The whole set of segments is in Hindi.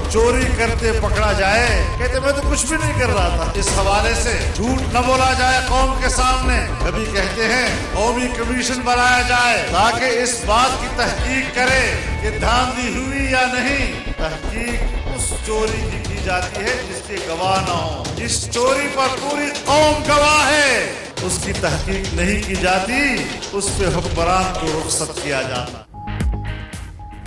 चोरी करते पकड़ा जाए, कहते मैं तो कुछ भी नहीं कर रहा था। इस हवाले से झूठ न बोला जाए कौम के सामने। कभी कहते हैं कौमी कमीशन बनाया जाए ताकि इस बात की तहकीक करे कि धांधली हुई या नहीं। तहकीक उस चोरी की जाती है जिसके गवाह न हो। जिस चोरी पर पूरी कौम गवाह है उसकी तहकीक नहीं की जाती, उस पे हुक्मरान को रुखसत किया जाता।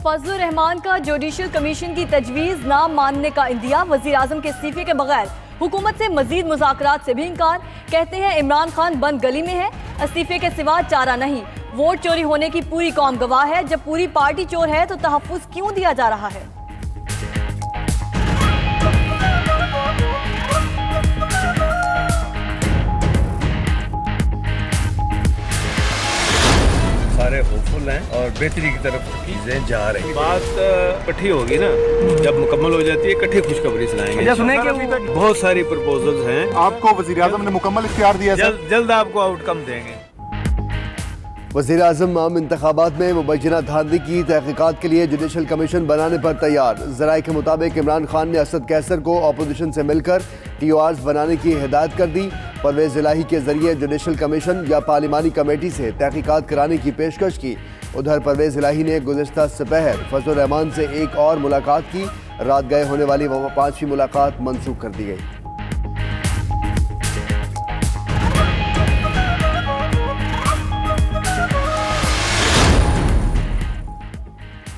फजलुर रहमान का जुडिशल कमीशन की तजवीज़ ना मानने का इंदिया। वज़ीर आज़म के इस्तीफे के बगैर हुकूमत से मजीद मुज़ाकरात से भी इनकार। कहते हैं इमरान खान बंद गली में है, इस्तीफे के सिवा चारा नहीं। वोट चोरी होने की पूरी कौम गवाह है। जब पूरी पार्टी चोर है तो तहफ़्फ़ुज़ क्यों दिया जा रहा है? सारे होपफुल हैं और बेहतरी की तरफ चीजें जा रही हैं। बात इकट्ठी होगी ना, जब मुकम्मल हो जाती है इकट्ठी खुशखबरी सुनाएंगे। सुने कि बहुत सारी प्रपोजल्स हैं। आपको वज़ीर आज़म ने मुकम्मल इख्तियार दिया है? जल्द आपको आउटकम देंगे। वज़ीर आज़म आम इंतखाबात में मुबैना धांधली की तहकीकात के लिए जुडिशल कमीशन बनाने पर तैयार। ज़राए के मुताबिक इमरान खान ने असद कैसर को अपोजिशन से मिलकर TORs बनाने की हिदायत कर दी। परवेज़ इलाही के जरिए जुडिशल कमीशन या पार्लिमानी कमेटी से तहकीकात कराने की पेशकश की। उधर परवेज़ इलाही ने गुज़िश्ता दोपहर फजलुर रहमान से एक और मुलाकात की। रात गए होने वाली 5वीं मुलाकात मनसूख कर दी गई।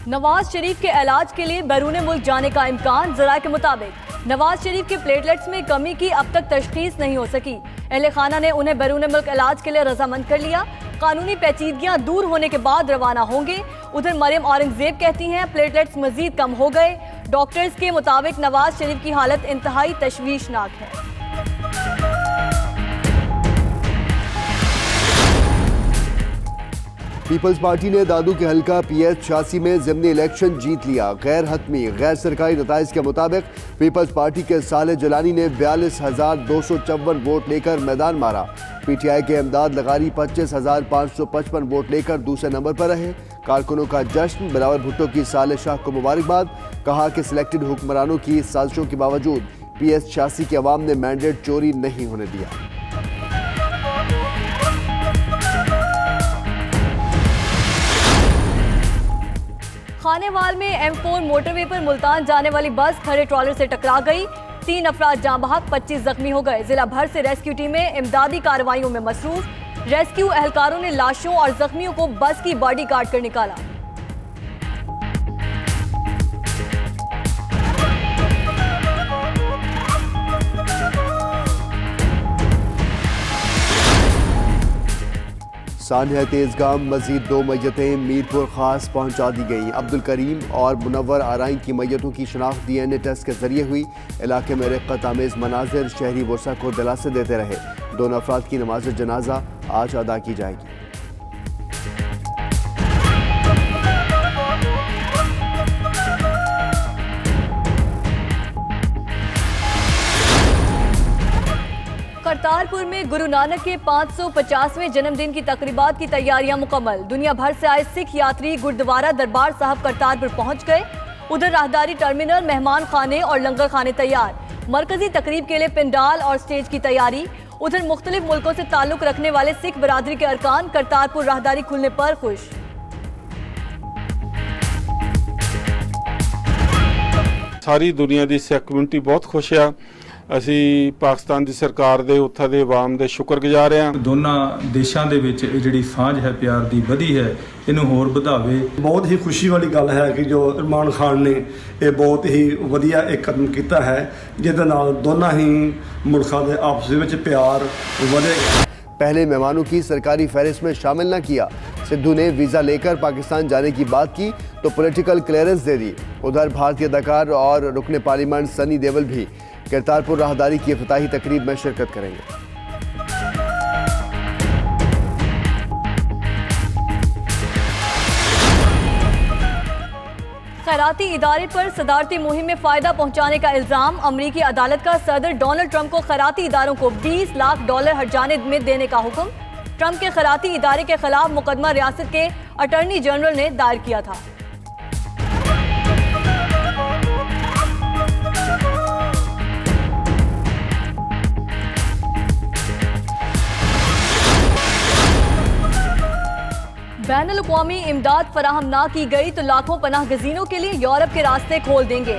नवाज शरीफ के इलाज के लिए बैरून मुल्क जाने का इम्कान। ज़राए के मुताबिक नवाज शरीफ के प्लेटलेट्स में कमी की अब तक तशखीस नहीं हो सकी। अहले खाना ने उन्हें बैरून मुल्क इलाज के लिए रजामंद कर लिया। कानूनी पेचीदगियां दूर होने के बाद रवाना होंगे। उधर मरियम औरंगजेब कहती हैं प्लेटलेट्स मजीद कम हो गए। डॉक्टर्स के मुताबिक नवाज शरीफ की हालत इंतहाई तशवीशनाक है। पीपल्स पार्टी ने दादू के हल्का PS 86 में ज़िमनी इलेक्शन जीत लिया। गैर हतमी गैर सरकारी नताइज के मुताबिक पीपल्स पार्टी के साले जलानी ने 42,254 वोट लेकर मैदान मारा। PTI के इमदाद लगारी 25,555 वोट लेकर दूसरे नंबर पर रहे। कारकुनों का जश्न। बिलावल भुट्टो की साले शाह को मुबारकबाद। कहा कि सिलेक्टेड हुक्मरानों की साजिशों के बावजूद PS 86 के अवाम ने मैंडेट चोरी नहीं होने दिया। खानेवाल में M4 मोटरवे पर मुल्तान जाने वाली बस खड़े ट्रॉलर से टकरा गई। 3 अफराद जाँ बहक, 25 जख्मी हो गए। जिला भर से रेस्क्यू टीमें इमदादी कार्रवाइयों में मसरूफ। रेस्क्यू एहलकारों ने लाशों और जख्मियों को बस की बॉडी काट कर निकाला। सानिया तेजगाम मजीद 2 मैयतें मीरपुर खास पहुंचा दी गई। अब्दुल करीम और मुनव्वर आराइन की मैयतों की शनाख्त DNA टेस्ट के जरिए हुई। इलाके में रिक्कत आमेज मनाजिर शहरी वर्षा को दिलासे देते रहे। दोनों अफराद की नमाज जनाजा आज अदा की जाएगी। करतारपुर में गुरु नानक के 550वें जन्मदिन की तकरीबात की तैयारियां मुकम्मल। दुनिया भर से आए सिख यात्री गुरुद्वारा दरबार साहब करतारपुर पहुंच गए। उधर राहदारी टर्मिनल, मेहमान खाने और लंगर खाने तैयार। मरकजी तकरीब के लिए पिंडाल और स्टेज की तैयारी। उधर मुख्तलिफ मुल्कों से ताल्लुक रखने वाले सिख बरादरी के अरकान करतारपुर राहदारी खुलने पर खुश। सारी दुनिया की सिख कम्यूनिटी बहुत खुश है। ਅਸੀਂ ਪਾਕਿਸਤਾਨ ਦੀ ਸਰਕਾਰ ਦੇ ਉੱਥੇ ਦੇ ਆਵਾਮ ਦੇ ਸ਼ੁਕਰਗੁਜ਼ਾਰ ਹਾਂ। ਦੋਨਾਂ ਦੇਸ਼ਾਂ ਦੇ ਵਿੱਚ ਇਹ ਜਿਹੜੀ ਸਾਂਝ ਹੈ ਪਿਆਰ ਦੀ ਵਧੀ ਹੈ, ਇਹਨੂੰ ਹੋਰ ਵਧਾਵੇ। ਬਹੁਤ ਹੀ ਖੁਸ਼ੀ ਵਾਲੀ ਗੱਲ ਹੈ ਕਿ ਜੋ ਇਮਰਾਨ ਖਾਨ ਨੇ ਇਹ ਬਹੁਤ ਹੀ ਵਧੀਆ ਇੱਕ ਕਦਮ ਕੀਤਾ ਹੈ ਜਿਹਦੇ ਨਾਲ ਦੋਨਾਂ ਹੀ ਮੁਲਕਾਂ ਦੇ ਆਪਸ ਵਿੱਚ ਪਿਆਰ ਵਧੇਗਾ। पहले मेहमानों की सरकारी फहरिस्त में शामिल न किया। सिद्धू ने वीज़ा लेकर पाकिस्तान जाने की बात की तो पॉलिटिकल क्लियरेंस दे दी। उधर भारतीय अदाकार और रुकने पार्लियामेंट सनी देओल भी करतारपुर राहदारी की इफ्तिताही तकरीब में शिरकत करेंगे। खैराती इदारे पर सदारती मुहिम में फायदा पहुंचाने का इल्जाम। अमरीकी अदालत का सदर डोनाल्ड ट्रंप को खैराती इदारों को $20 लाख हर्जाने में देने का हुक्म। ट्रंप के खैराती इदारे के खिलाफ मुकदमा रियासत के अटॉर्नी जनरल ने दायर किया था। बैनुल-अक़वामी इमदाद फराहम ना की गई तो लाखों पनाह गजीनों के लिए यूरोप के रास्ते खोल देंगे।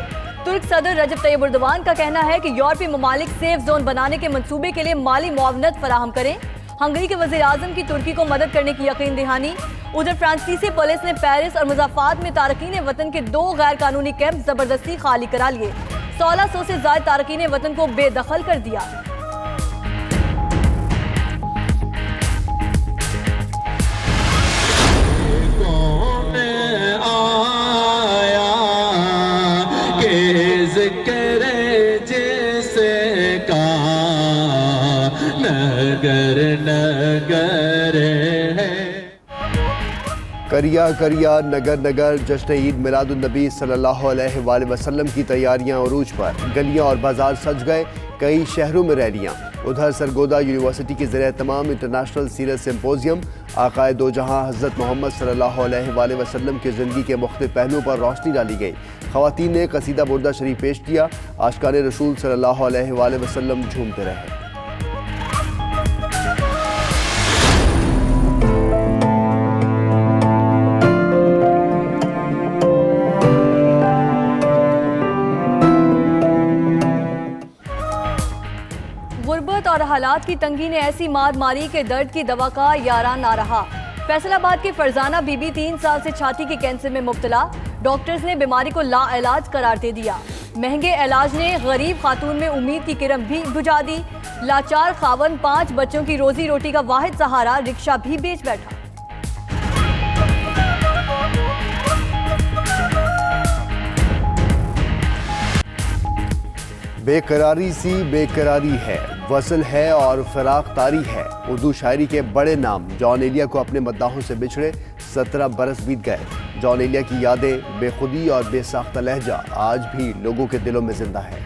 तुर्क सदर रजब तैयब एर्दोगान का कहना है कि यूरोपीय ममालिक सेफ जोन बनाने के मंसूबे के लिए माली मुआवनत फराहम करें। हंगरी के वज़ीर आज़म की तुर्की को मदद करने की यकीन दहानी। उधर फ्रांसीसी पुलिस ने पेरिस और मुज़ाफ़ात में तारकीन वतन के 2 गैर कानूनी कैंप जबरदस्ती खाली करा लिए। 1600 से ज़ायद तारकीन वतन को बेदखल कर दिया। करिया करिया नगर नगर जश्न ईद मिलादुन्नबी सल्लल्लाहु अलैहि वसल्लम की तैयारियां उरूज पर। गलियां और बाजार सज गए, कई शहरों में रैलियां। उधर सरगोदा यूनिवर्सिटी के ज़रिए तमाम इंटरनेशनल सीरत सिम्पोजियम आकाए दो जहां हज़रत मोहम्मद सल्लल्लाहु अलैहि वसल्लम की ज़िंदगी के मुख्तलिफ पहलुओं पर रोशनी डाली गई। ख़वातीन ने कसीदा बुर्दा शरीफ पेश किया। आशिकान रसूल सल्लल्लाहु अलैहि वसल्लम झूमते रहे। गुर्बत और हालात की तंगी ने ऐसी मार मारी कि दर्द की दवा का यारा ना रहा। फैसलाबाद के फरजाना बीबी 3 साल से छाती के कैंसर में मुब्तला। डॉक्टर्स ने बीमारी को लाइलाज करार दे दिया। महंगे इलाज ने गरीब खातून में उम्मीद की किरण भी बुझा दी। लाचार खावन 5 बच्चों की रोजी रोटी का वाहिद सहारा रिक्शा भी बेच बैठा। बेकरारी सी बेकरारी है, वसल है और फिराक तारी है। उर्दू शायरी के बड़े नाम जॉन एलिया को अपने मद्दाहों से बिछड़े 17 बरस बीत गए। जॉन एलिया की यादें, बेखुदी और बेसाख्ता लहजा आज भी लोगों के दिलों में जिंदा है।